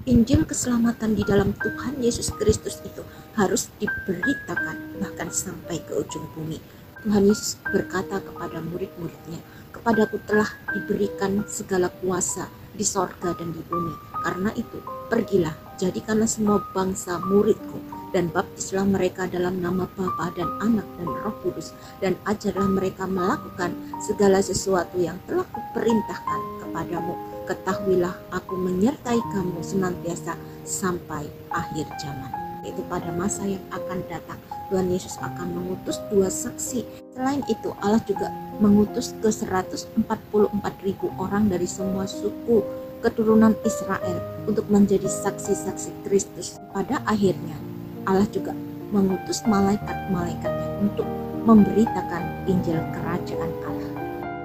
Injil keselamatan di dalam Tuhan Yesus Kristus itu harus diberitakan bahkan sampai ke ujung bumi. Tuhan Yesus berkata kepada murid-muridnya, "Kepadaku telah diberikan segala kuasa di sorga dan di bumi. Karena itu, pergilah, jadikanlah semua bangsa muridku, dan baptislah mereka dalam nama Bapa dan Anak dan Roh Kudus, dan ajarlah mereka melakukan segala sesuatu yang telah kuperintahkan kepadamu. Ketahuilah, aku menyertai kamu senantiasa sampai akhir zaman." Itu pada masa yang akan datang, Tuhan Yesus akan mengutus 2 saksi. Selain itu, Allah juga mengutus ke 144.000 orang dari semua suku keturunan Israel untuk menjadi saksi-saksi Kristus. Pada akhirnya, Allah juga mengutus malaikat-malaikatnya untuk memberitakan Injil Kerajaan Allah.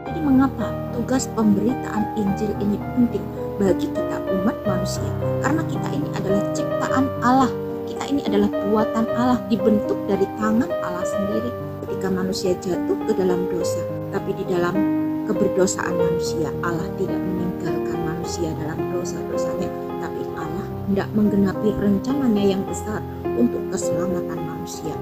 Jadi mengapa tugas pemberitaan Injil ini penting bagi kita umat manusia? Karena kita ini adalah ciptaan Allah. Kita ini adalah buatan Allah, dibentuk dari tangan Allah sendiri. Ketika manusia jatuh ke dalam dosa, tapi di dalam keberdosaan manusia, Allah tidak meninggalkan manusia dalam dosa-dosanya, tapi Allah hendak menggenapi rencananya yang besar untuk keselamatan manusia.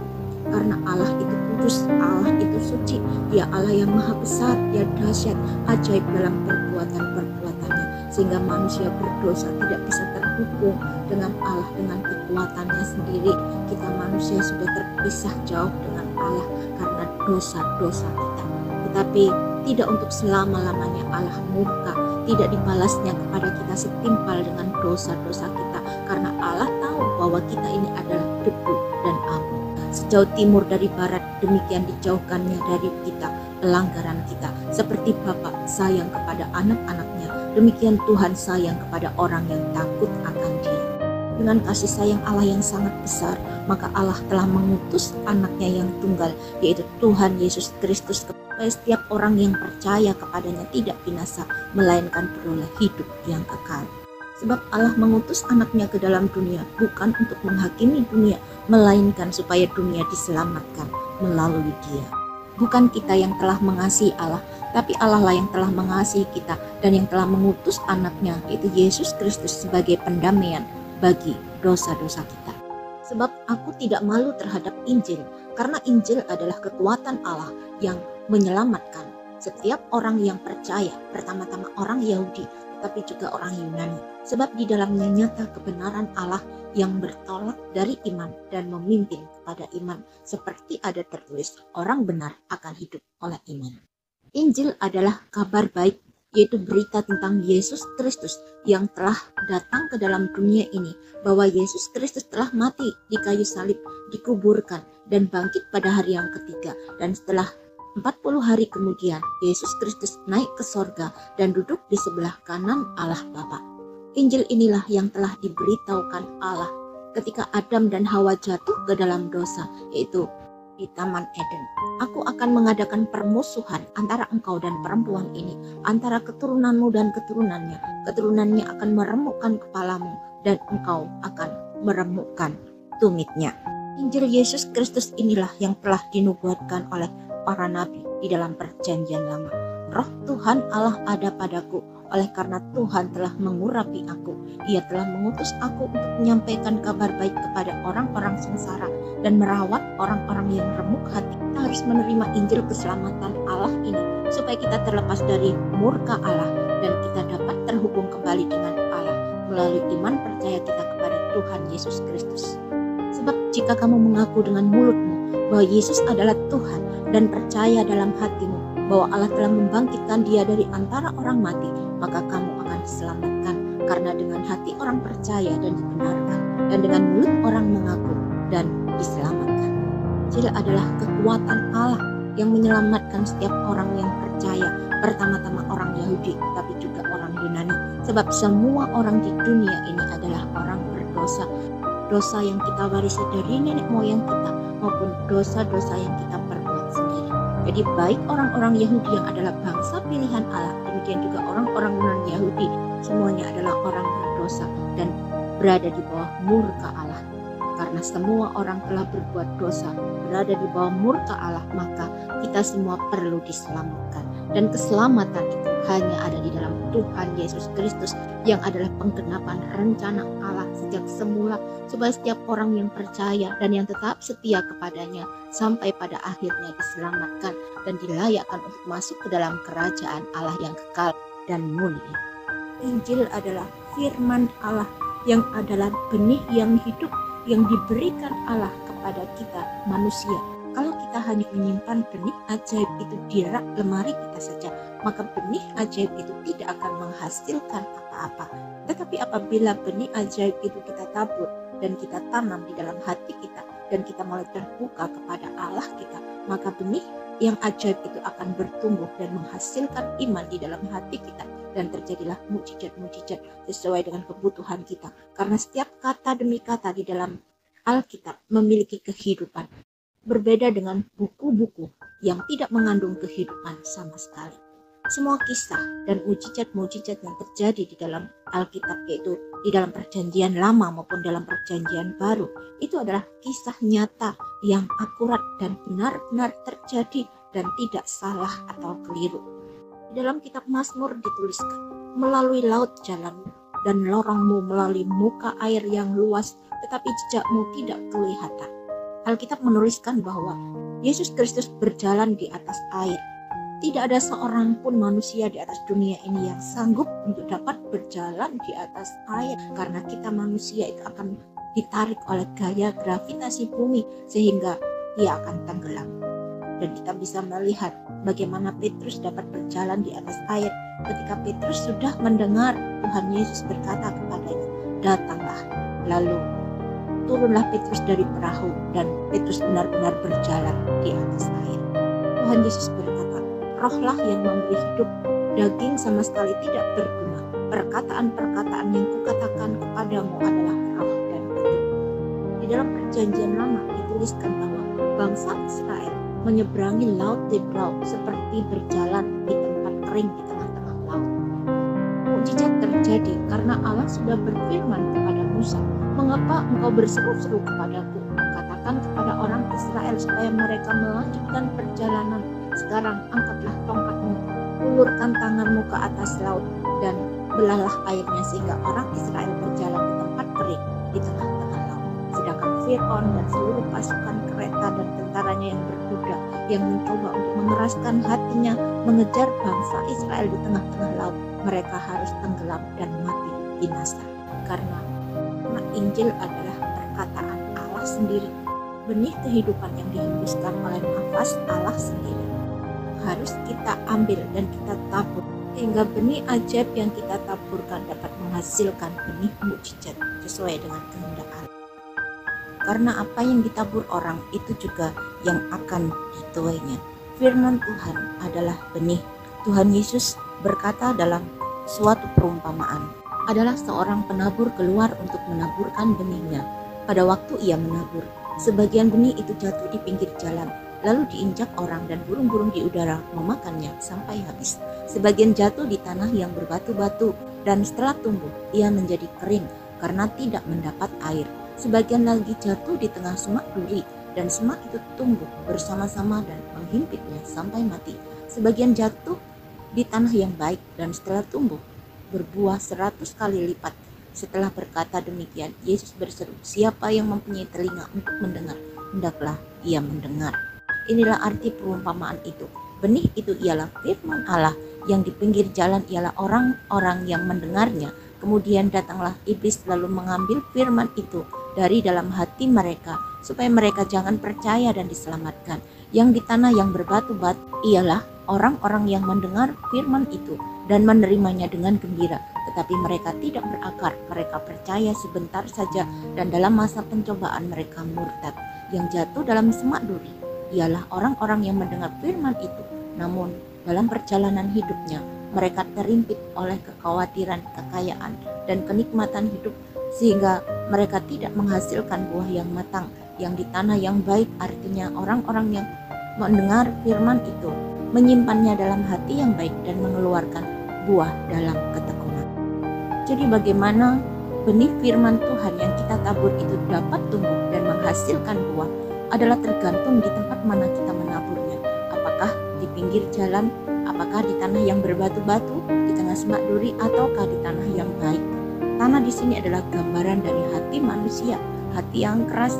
Karena Allah itu kudus, Allah itu suci, Dia Allah yang maha besar, Dia dahsyat, ajaib dalam perbuatan-perbuatannya, sehingga manusia berdosa tidak bisa terhubung dengan Allah dengan kekuatannya sendiri. Kita manusia sudah terpisah jauh dengan Allah karena dosa-dosa kita. Tetapi tidak untuk selama-lamanya Allah murka, tidak dibalasnya kepada kita setimpal dengan dosa-dosa kita, karena Allah tahu bahwa kita ini adalah debu dan abu. Sejauh timur dari barat, demikian dijauhkannya dari kita pelanggaran kita. Seperti Bapa sayang kepada anak-anaknya, demikian Tuhan sayang kepada orang yang takut akan Dia. Dengan kasih sayang Allah yang sangat besar, maka Allah telah mengutus anaknya yang tunggal, yaitu Tuhan Yesus Kristus, supaya setiap orang yang percaya kepadanya tidak binasa, melainkan beroleh hidup yang kekal. Sebab Allah mengutus anaknya ke dalam dunia bukan untuk menghakimi dunia, melainkan supaya dunia diselamatkan melalui Dia. Bukan kita yang telah mengasihi Allah, tapi Allah lah yang telah mengasihi kita dan yang telah mengutus anaknya, yaitu Yesus Kristus, sebagai pendamaian bagi dosa-dosa kita. Sebab aku tidak malu terhadap Injil, karena Injil adalah kekuatan Allah yang menyelamatkan setiap orang yang percaya, pertama-tama orang Yahudi, tapi juga orang Yunani. Sebab di dalamnya nyata kebenaran Allah yang bertolak dari iman dan memimpin kepada iman, seperti ada tertulis, orang benar akan hidup oleh iman. Injil adalah kabar baik, yaitu berita tentang Yesus Kristus yang telah datang ke dalam dunia ini, bahwa Yesus Kristus telah mati di kayu salib, dikuburkan, dan bangkit pada hari yang ketiga. Dan setelah 40 hari kemudian, Yesus Kristus naik ke sorga dan duduk di sebelah kanan Allah Bapa. Injil inilah yang telah diberitahukan Allah ketika Adam dan Hawa jatuh ke dalam dosa, yaitu di Taman Eden. Aku akan mengadakan permusuhan antara engkau dan perempuan ini, antara keturunanmu dan keturunannya. Keturunannya akan meremukkan kepalamu, dan engkau akan meremukkan tumitnya. Injil Yesus Kristus inilah yang telah dinubuatkan oleh para nabi di dalam perjanjian lama. Roh Tuhan Allah ada padaku, oleh karena Tuhan telah mengurapi aku. Ia telah mengutus aku untuk menyampaikan kabar baik kepada orang-orang sengsara dan merawat orang-orang yang remuk hati. Kita harus menerima Injil keselamatan Allah ini supaya kita terlepas dari murka Allah dan kita dapat terhubung kembali dengan Allah melalui iman percaya kita kepada Tuhan Yesus Kristus. Sebab jika kamu mengaku dengan mulutmu bahwa Yesus adalah Tuhan dan percaya dalam hatimu bahwa Allah telah membangkitkan Dia dari antara orang mati, maka kamu akan diselamatkan. Karena dengan hati orang percaya dan dibenarkan, dan dengan mulut orang mengaku dan diselamatkan. Injil adalah kekuatan Allah yang menyelamatkan setiap orang yang percaya, pertama-tama orang Yahudi, tapi juga orang Yunani. Sebab semua orang di dunia ini adalah orang berdosa. Dosa yang kita warisi dari nenek moyang kita, maupun dosa-dosa yang kita perbuat sendiri. Jadi baik orang-orang Yahudi yang adalah bangsa pilihan Allah, demikian juga orang-orang non-Yahudi, semuanya adalah orang berdosa dan berada di bawah murka Allah. Karena semua orang telah berbuat dosa, berada di bawah murka Allah, maka kita semua perlu diselamatkan. Dan keselamatan itu hanya ada di dalam Tuhan Yesus Kristus yang adalah penggenapan rencana Allah sejak semula, supaya setiap orang yang percaya dan yang tetap setia kepadanya sampai pada akhirnya diselamatkan dan dilayakkan untuk masuk ke dalam kerajaan Allah yang kekal dan mulia. Injil adalah firman Allah yang adalah benih yang hidup yang diberikan Allah kepada kita manusia. Kalau kita hanya menyimpan benih ajaib itu di rak lemari kita saja, maka benih ajaib itu tidak akan menghasilkan apa-apa. Tetapi apabila benih ajaib itu kita tabur dan kita tanam di dalam hati kita, dan kita mulai terbuka kepada Allah kita, maka benih yang ajaib itu akan bertumbuh dan menghasilkan iman di dalam hati kita, dan terjadilah mukjizat-mukjizat sesuai dengan kebutuhan kita. Karena setiap kata demi kata di dalam Alkitab memiliki kehidupan. Berbeda dengan buku-buku yang tidak mengandung kehidupan sama sekali. Semua kisah dan mukjizat-mukjizat yang terjadi di dalam Alkitab, yaitu di dalam perjanjian lama maupun dalam perjanjian baru, itu adalah kisah nyata yang akurat dan benar-benar terjadi dan tidak salah atau keliru. Di dalam kitab Mazmur dituliskan, melalui laut jalanmu dan lorongmu melalui muka air yang luas, tetapi jejakmu tidak kelihatan. Alkitab menuliskan bahwa Yesus Kristus berjalan di atas air. Tidak ada seorang pun manusia di atas dunia ini yang sanggup untuk dapat berjalan di atas air, karena kita manusia itu akan ditarik oleh gaya gravitasi bumi sehingga ia akan tenggelam. Dan kita bisa melihat bagaimana Petrus dapat berjalan di atas air ketika Petrus sudah mendengar Tuhan Yesus berkata kepadanya, "Datanglah." Lalu turunlah Petrus dari perahu dan Petrus benar-benar berjalan di atas air. Tuhan Yesus berkata, "Rohlah yang memberi hidup, daging sama sekali tidak berguna. Perkataan-perkataan yang kukatakan kepadamu adalah roh dan hidup." Di dalam perjanjian lama dituliskan bahwa bangsa Israel menyeberangi laut Tebrau seperti berjalan di tempat kering di tengah-tengah laut. Mukjizat terjadi karena Allah sudah berfirman kepada Musa, "Mengapa engkau berseru-seru kepadaku? Katakan kepada orang Israel supaya mereka melanjutkan perjalanan. Sekarang angkatlah tongkatmu, ulurkan tanganmu ke atas laut dan belahlah airnya sehingga orang Israel berjalan di tempat kering di tengah-tengah laut." Sedangkan Fir'aun dan seluruh pasukan kereta dan tentaranya yang berkuda yang mencoba untuk mengeraskan hatinya mengejar bangsa Israel di tengah-tengah laut, mereka harus tenggelam dan mati binasa. Karena Injil adalah perkataan Allah sendiri, benih kehidupan yang dihembuskan oleh nafas Allah sendiri. Harus kita ambil dan kita tabur, sehingga benih ajaib yang kita taburkan dapat menghasilkan benih mukjizat sesuai dengan kehendak Allah. Karena apa yang ditabur orang itu juga yang akan dituainya. Firman Tuhan adalah benih. Tuhan Yesus berkata dalam suatu perumpamaan, adalah seorang penabur keluar untuk menaburkan benihnya. Pada waktu ia menabur, sebagian benih itu jatuh di pinggir jalan, lalu diinjak orang dan burung-burung di udara memakannya sampai habis. Sebagian jatuh di tanah yang berbatu-batu, dan setelah tumbuh, ia menjadi kering karena tidak mendapat air. Sebagian lagi jatuh di tengah semak duri, dan semak itu tumbuh bersama-sama dan menghimpitnya sampai mati. Sebagian jatuh di tanah yang baik, dan setelah tumbuh, berbuah 100 kali lipat. Setelah berkata demikian, Yesus berseru, "Siapa yang mempunyai telinga untuk mendengar, hendaklah ia mendengar." Inilah arti perumpamaan itu. Benih itu ialah firman Allah, yang di pinggir jalan ialah orang-orang yang mendengarnya. Kemudian datanglah iblis lalu mengambil firman itu dari dalam hati mereka, supaya mereka jangan percaya dan diselamatkan. Yang di tanah yang berbatu-batu ialah orang-orang yang mendengar firman itu dan menerimanya dengan gembira, tetapi mereka tidak berakar. Mereka percaya sebentar saja, dan dalam masa pencobaan mereka murtad. Yang jatuh dalam semak duri ialah orang-orang yang mendengar firman itu, namun dalam perjalanan hidupnya mereka terimpit oleh kekhawatiran, kekayaan, dan kenikmatan hidup, sehingga mereka tidak menghasilkan buah yang matang. Yang di tanah yang baik artinya orang-orang yang mendengar firman itu, menyimpannya dalam hati yang baik dan mengeluarkan buah dalam ketekunan. Jadi bagaimana benih firman Tuhan yang kita tabur itu dapat tumbuh dan menghasilkan buah adalah tergantung di tempat mana kita menaburnya. Apakah di pinggir jalan, apakah di tanah yang berbatu-batu, di tengah semak duri ataukah di tanah yang baik. Tanah di sini adalah gambaran dari hati manusia, hati yang keras,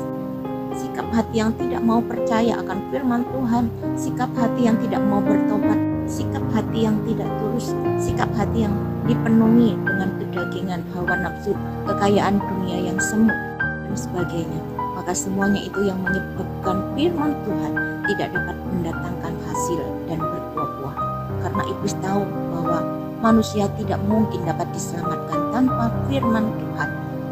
sikap hati yang tidak mau percaya akan firman Tuhan, sikap hati yang tidak mau bertobat, sikap hati yang tidak tulus, sikap hati yang dipenuhi dengan kedagingan, hawa nafsu, kekayaan dunia yang semu, dan sebagainya. Maka semuanya itu yang menyebabkan firman Tuhan tidak dapat mendatangkan hasil dan berbuah-buah. Karena iblis tahu bahwa manusia tidak mungkin dapat diselamatkan tanpa firman Tuhan.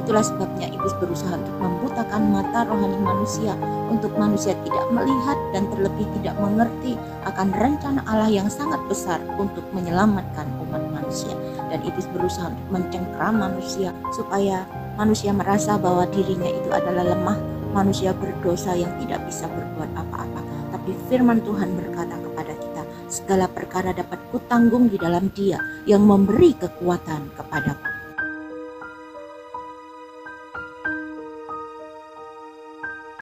Itulah sebabnya iblis berusaha untuk membutakan mata rohani manusia, untuk manusia tidak melihat dan terlebih tidak mengerti akan rencana Allah yang sangat besar untuk menyelamatkan umat manusia. Dan iblis berusaha untuk mencengkeram manusia supaya manusia merasa bahwa dirinya itu adalah lemah, manusia berdosa yang tidak bisa berbuat apa-apa. Tapi firman Tuhan berkata kepada kita, segala perkara dapat kutanggung di dalam Dia yang memberi kekuatan kepadaku.